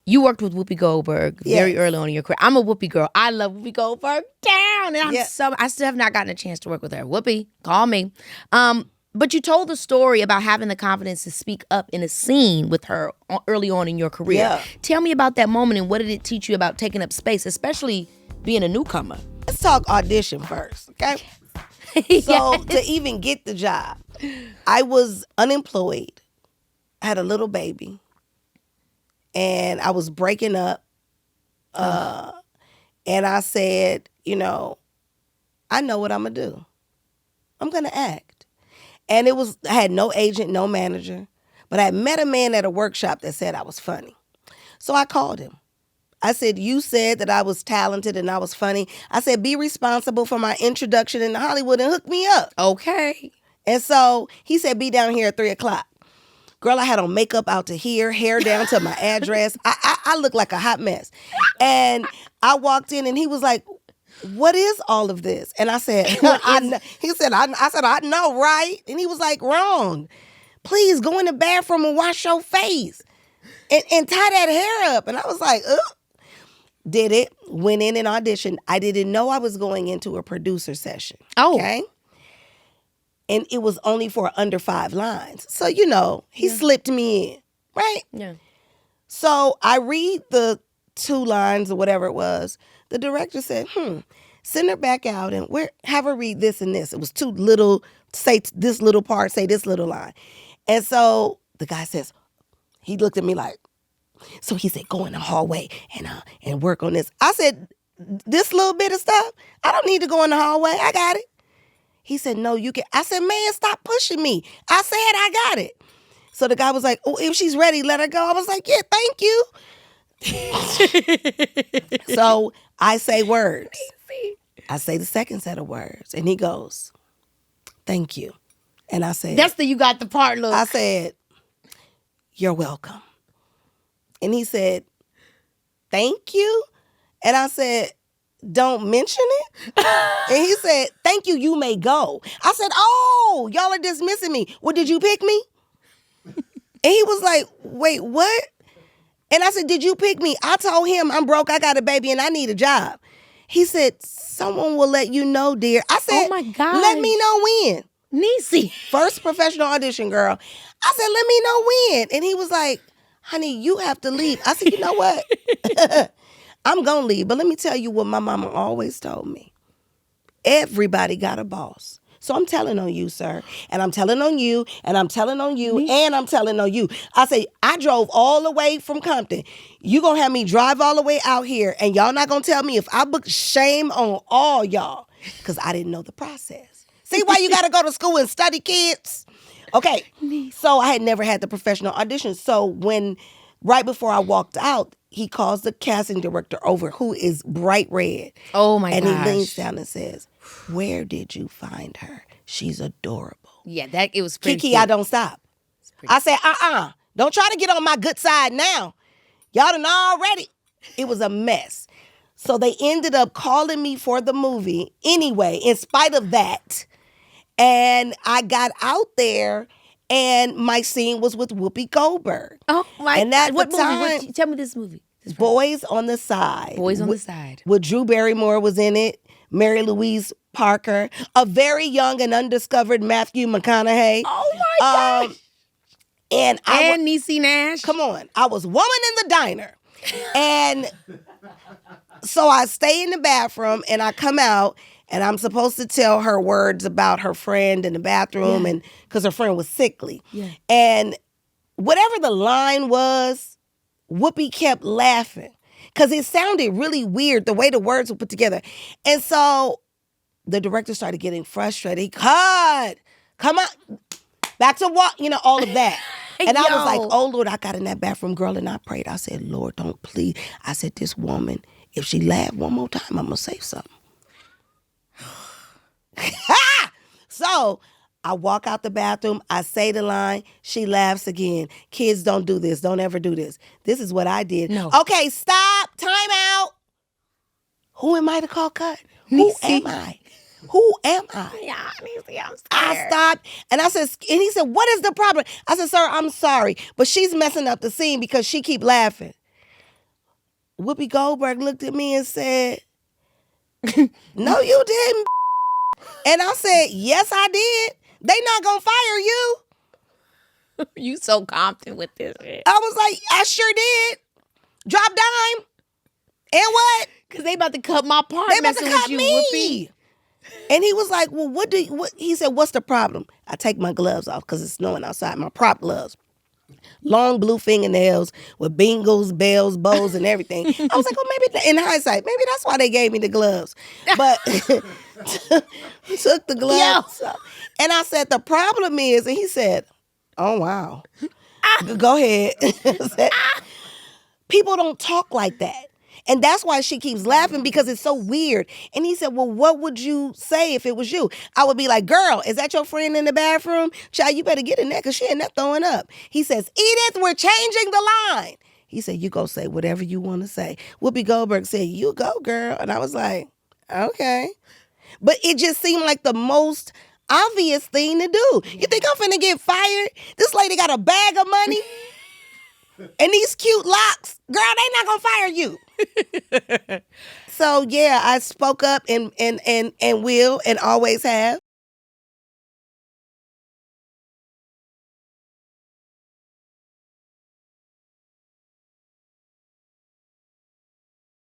You worked with Whoopi Goldberg very Yes. early on in your career. I'm a Whoopi girl. I love Whoopi Goldberg down. And I still have not gotten a chance to work with her. Whoopi, call me. But you told the story about having the confidence to speak up in a scene with her early on in your career. Yeah. Tell me about that moment and what did it teach you about taking up space, especially being a newcomer? Let's talk audition first, okay? So to even get the job, I was unemployed, had a little baby, and I was breaking up. And I said, I know what I'm going to do. I'm going to act. And I had no agent, no manager, but I met a man at a workshop that said I was funny. So I called him. I said, you said that I was talented and I was funny. I said, be responsible for my introduction into Hollywood and hook me up. Okay. And so he said, be down here at 3:00. Girl, I had on makeup out to here, hair down to my address. I looked like a hot mess. And I walked in and he was like, what is all of this? And I said, he said, I said, I know, right? And he was like, wrong. Please go in the bathroom and wash your face and tie that hair up. And I was like, ugh. Did it, went in and auditioned. I didn't know I was going into a producer session. Oh. Okay. And it was only for under 5 lines. So, he slipped me in, right? Yeah. So I read the 2 lines or whatever it was. The director said, send her back out and have her read this and this. It was 2 little, say this little part, say this little line. And so the guy says, he looked at me like, so he said, go in the hallway and work on this. I said, this little bit of stuff, I don't need to go in the hallway. I got it. He said, no, you can. I said, man, stop pushing me. I said, I got it. So the guy was like, oh, if she's ready, let her go. I was like, yeah, thank you. So I say words. I say the second set of words. And he goes, thank you. And I said, You got the part, look. I said, you're welcome. And he said, thank you. And I said, don't mention it. And he said, thank you, you may go. I said, oh, y'all are dismissing me. Well, did you pick me? And he was like, wait, what? And I said, did you pick me? I told him I'm broke, I got a baby, and I need a job. He said, someone will let you know, dear. I said, oh my God. Let me know when. Niecy. First professional audition, girl. I said, let me know when. And he was like, honey, you have to leave. I said, you know what? I'm going to leave. But let me tell you what my mama always told me. Everybody got a boss. So I'm telling on you, sir. And I'm telling on you. And I'm telling on you. And I'm telling on you. I say, I drove all the way from Compton. You going to have me drive all the way out here. And y'all not going to tell me if I book shame on all y'all. Because I didn't know the process. See why you got to go to school and study, kids? Okay. So I had never had the professional audition. So right before I walked out, he calls the casting director over, who is bright red. Oh, my gosh. And he leans down and says, where did you find her? She's adorable. Yeah, it was pretty Keke, cute. I don't stop. I said, don't try to get on my good side now. Y'all done already. It was a mess. So they ended up calling me for the movie anyway, in spite of that. And I got out there, and my scene was with Whoopi Goldberg. Oh, my God. What movie? Tell me this movie. Boys on the Side. Boys on the Side. With Drew Barrymore was in it, Mary Louise Parker, a very young and undiscovered Matthew McConaughey. Oh, my gosh. And Niecy Nash. Come on. I was woman in the diner. And so I stay in the bathroom, and I come out, and I'm supposed to tell her words about her friend in the bathroom, and because her friend was sickly. Yeah. And whatever the line was, Whoopi kept laughing because it sounded really weird the way the words were put together. And so the director started getting frustrated. He cut, come on, back to what, all of that. And I was like, oh, Lord, I got in that bathroom, girl, and I prayed. I said, Lord, don't please. I said, this woman, if she laughed one more time, I'm going to say something. So I walk out the bathroom. I say the line. She laughs again. Kids, don't do this. Don't ever do this. This is what I did. No. Okay, stop. Time out. Who am I to call cut? Who am I? Who am I? Yeah, Niecy, I'm scared. I stopped and I said, and he said, what is the problem? I said, sir, I'm sorry, but she's messing up the scene because she keep laughing. Whoopi Goldberg looked at me and said, no, you didn't. And I said, yes, I did. They not gonna fire you. You so confident with this. I was like, I sure did. Drop dime. And what? Because they about to cut my part. They about to cut you, me. Whoopi. And he was like, well, he said, what's the problem? I take my gloves off because it's snowing outside, my prop gloves. Long blue fingernails with bingles, bells, bows, and everything. I was like, well, maybe in hindsight, maybe that's why they gave me the gloves. But took the gloves off. And I said, the problem is, and he said, oh, wow. Go ahead. People don't talk like that. And that's why she keeps laughing, because it's so weird. And he said, well, what would you say if it was you? I would be like, girl, is that your friend in the bathroom? Child, you better get in there because she ain't not throwing up. He says, Edith, we're changing the line. He said, you go say whatever you want to say. Whoopi Goldberg said, you go, girl. And I was like, okay. But it just seemed like the most obvious thing to do. You think I'm finna get fired? This lady got a bag of money and these cute locks. Girl, they not gonna fire you. So yeah, I spoke up and will and always have.